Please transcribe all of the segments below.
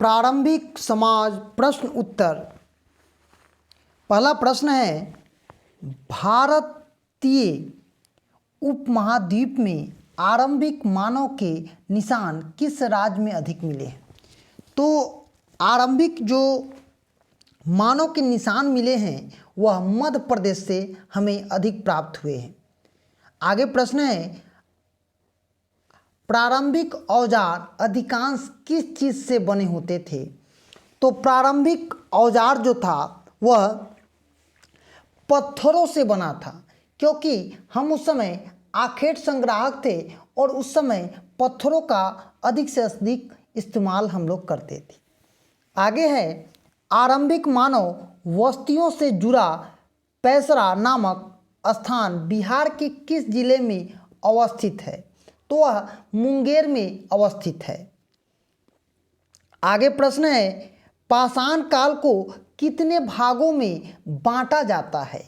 प्रारंभिक समाज प्रश्न उत्तर। पहला प्रश्न है, भारतीय उपमहाद्वीप में आरंभिक मानव के निशान किस राज्य में अधिक मिले हैं? तो आरंभिक जो मानव के निशान मिले हैं वह मध्य प्रदेश से हमें अधिक प्राप्त हुए हैं। आगे प्रश्न है, प्रारंभिक औजार अधिकांश किस चीज़ से बने होते थे? तो प्रारंभिक औजार जो था वह पत्थरों से बना था, क्योंकि हम उस समय आखेट संग्राहक थे और उस समय पत्थरों का अधिक से अधिक इस्तेमाल हम लोग करते थे। आगे है, आरंभिक मानव वस्तियों से जुड़ा पैसरा नामक स्थान बिहार के किस जिले में अवस्थित है? तो वह मुंगेर में अवस्थित है। आगे प्रश्न है, पाषाण काल को कितने भागों में बांटा जाता है?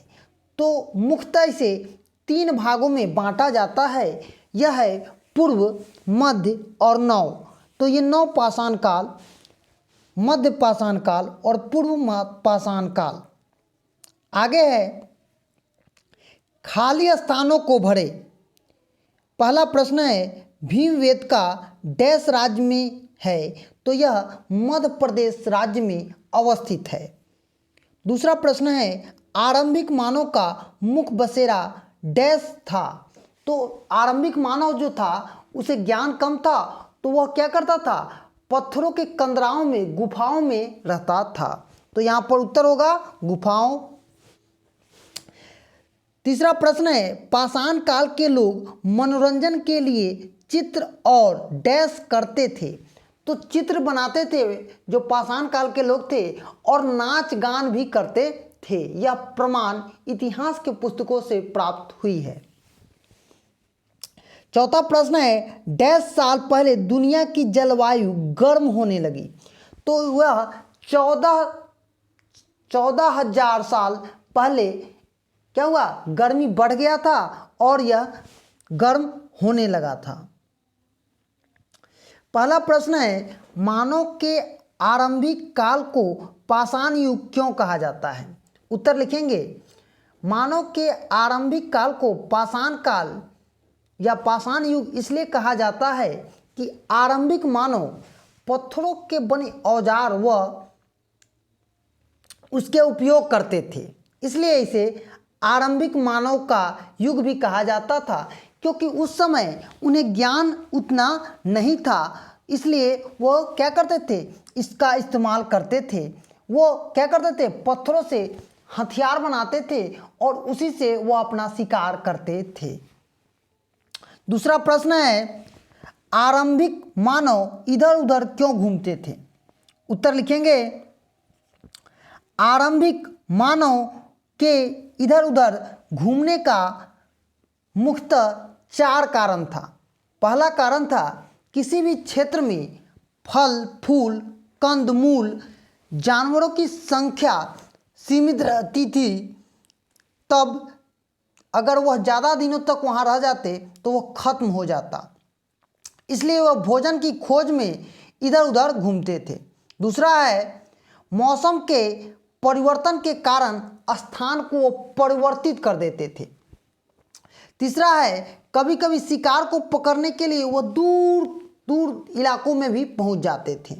तो मुख्यतः इसे 3 भागों में बांटा जाता है। यह है पूर्व, मध्य और नव। तो ये नव पाषाण काल, मध्य पाषाण काल और पूर्व पाषाण काल। आगे है, खाली स्थानों को भरे। पहला प्रश्न है, भीमवेद का डैश राज्य में है? तो यह मध्य प्रदेश राज्य में अवस्थित है। दूसरा प्रश्न है, आरंभिक मानव का मुख्य बसेरा डैश था? तो आरंभिक मानव जो था उसे ज्ञान कम था, तो वह क्या करता था? पत्थरों के कंदराओं में, गुफाओं में रहता था। तो यहाँ पर उत्तर होगा गुफाओं। तीसरा प्रश्न है, पाषाण काल के लोग मनोरंजन के लिए चित्र और डैश करते थे? तो चित्र बनाते थे जो पाषाण काल के लोग थे, और नाच गान भी करते थे। यह प्रमाण इतिहास के पुस्तकों से प्राप्त हुई है। चौथा प्रश्न है, डैश साल पहले दुनिया की जलवायु गर्म होने लगी? तो वह 14,000 साल पहले क्या हुआ? गर्मी बढ़ गया था और यह गर्म होने लगा था। पहला प्रश्न है, मानव के आरंभिक काल को पाषाण युग क्यों कहा जाता है? उत्तर लिखेंगे, मानव के आरंभिक काल को पाषाण काल या पाषाण युग इसलिए कहा जाता है कि आरंभिक मानव पत्थरों के बने औजार व उसके उपयोग करते थे, इसलिए इसे आरंभिक मानव का युग भी कहा जाता था। क्योंकि उस समय उन्हें ज्ञान उतना नहीं था, इसलिए वो क्या करते थे? इसका इस्तेमाल करते थे। वो क्या करते थे? पत्थरों से हथियार बनाते थे और उसी से वो अपना शिकार करते थे। दूसरा प्रश्न है, आरंभिक मानव इधर उधर क्यों घूमते थे? उत्तर लिखेंगे, आरंभिक मानव के इधर उधर घूमने का मुख्यतः 4 कारण था। पहला कारण था, किसी भी क्षेत्र में फल फूल कंदमूल जानवरों की संख्या सीमित रहती थी, तब अगर वह ज़्यादा दिनों तक वहाँ रह जाते तो वह खत्म हो जाता, इसलिए वह भोजन की खोज में इधर उधर घूमते थे। दूसरा है, मौसम के परिवर्तन के कारण स्थान को वो परिवर्तित कर देते थे। तीसरा है, कभी कभी शिकार को पकड़ने के लिए वो दूर दूर इलाकों में भी पहुंच जाते थे।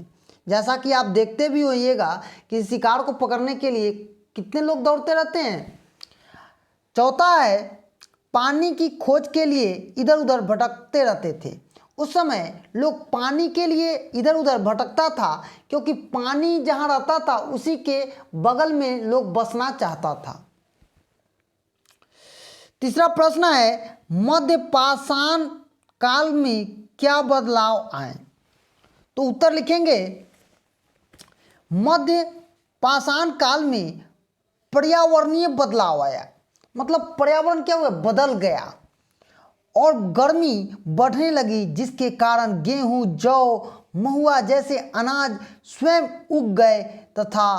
जैसा कि आप देखते भी होइएगा कि शिकार को पकड़ने के लिए कितने लोग दौड़ते रहते हैं। चौथा है, पानी की खोज के लिए इधर उधर भटकते रहते थे। उस समय लोग पानी के लिए इधर उधर भटकता था, क्योंकि पानी जहाँ रहता था उसी के बगल में लोग बसना चाहता था। तीसरा प्रश्न है, मध्य पाषाण काल में क्या बदलाव आए? तो उत्तर लिखेंगे, मध्य पाषाण काल में पर्यावरणीय बदलाव आया। मतलब पर्यावरण क्या हुआ? बदल गया और गर्मी बढ़ने लगी, जिसके कारण गेहूं, जौ, महुआ जैसे अनाज स्वयं उग गए तथा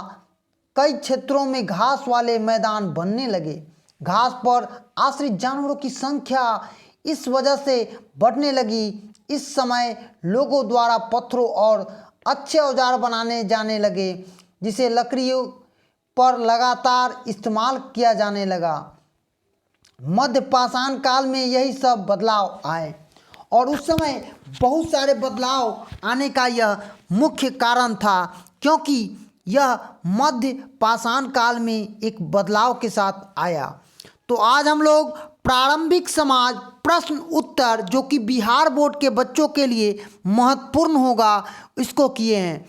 कई क्षेत्रों में घास वाले मैदान बनने लगे। घास पर आश्रित जानवरों की संख्या इस वजह से बढ़ने लगी। इस समय लोगों द्वारा पत्थरों और अच्छे औजार बनाने जाने लगे, जिसे लकड़ियों पर लगातार इस्तेमाल किया जाने लगा। मध्य पाषाण काल में यही सब बदलाव आए और उस समय बहुत सारे बदलाव आने का यह मुख्य कारण था, क्योंकि यह मध्य पाषाण काल में एक बदलाव के साथ आया। तो आज हम लोग प्रारंभिक समाज प्रश्न उत्तर, जो कि बिहार बोर्ड के बच्चों के लिए महत्वपूर्ण होगा, इसको किए हैं।